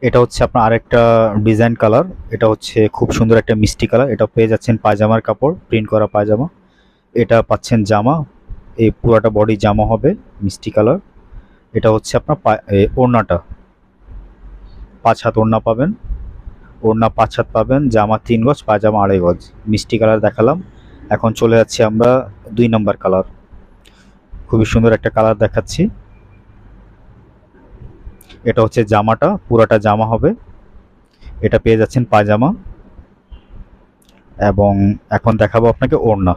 এটা হচ্ছে আপনার আরেকটা ডিজাইন কালার। এটা হচ্ছে খুব সুন্দর একটা মিষ্টি কালার। এটা পেয়ে যাচ্ছেন পায়জামার কাপড়, প্রিন্ট করা পায়জামা। এটা পাচ্ছেন জামা, এই পুরাটা বডি জামা হবে মিষ্টি কালার। এটা হচ্ছে আপনার ওড়নাটা, 5 হাত ওড়না পাবেন। ওড়না 5 হাত পাবেন, জামা 3 গজ, পায়জামা 2.5 গজ। মিষ্টি কালার দেখালাম, এখন চলে যাচ্ছি আমরা 2 নম্বর কালার। খুবই সুন্দর একটা কালার দেখাচ্ছি। এটা হচ্ছে জামাটা, পুরাটা জামা হবে। এটা পেয়ে যাচ্ছেন পায়জামা, এবং এখন দেখাবো আপনাকে ওড়না।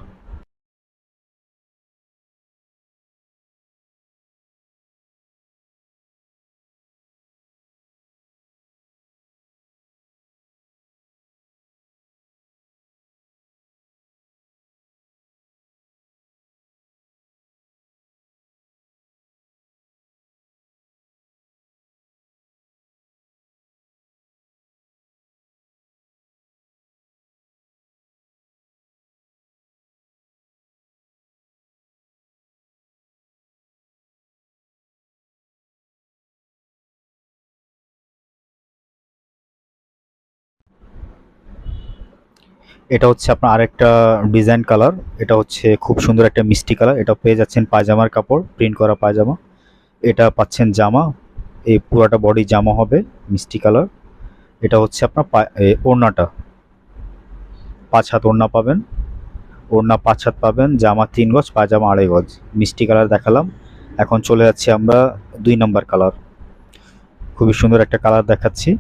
এটা হচ্ছে আপনার আরেকটা ডিজাইন কালার। এটা হচ্ছে খুব সুন্দর একটা মিষ্টি কালার। এটা পেয়ে যাচ্ছেন পায়জামার কাপড়, প্রিন্ট করা পায়জামা। এটা পাচ্ছেন জামা, এই পুরাটা বডি জামা হবে মিষ্টি কালার। এটা হচ্ছে আপনার ওড়নাটা, 5 হাত ওড়না পাবেন। ওড়না 5 হাত পাবেন, জামা 3 গজ, পায়জামা 2.5 গজ। মিষ্টি কালার দেখালাম, এখন চলে যাচ্ছি আমরা 2 নম্বর কালার। খুবই সুন্দর একটা কালার দেখাচ্ছি।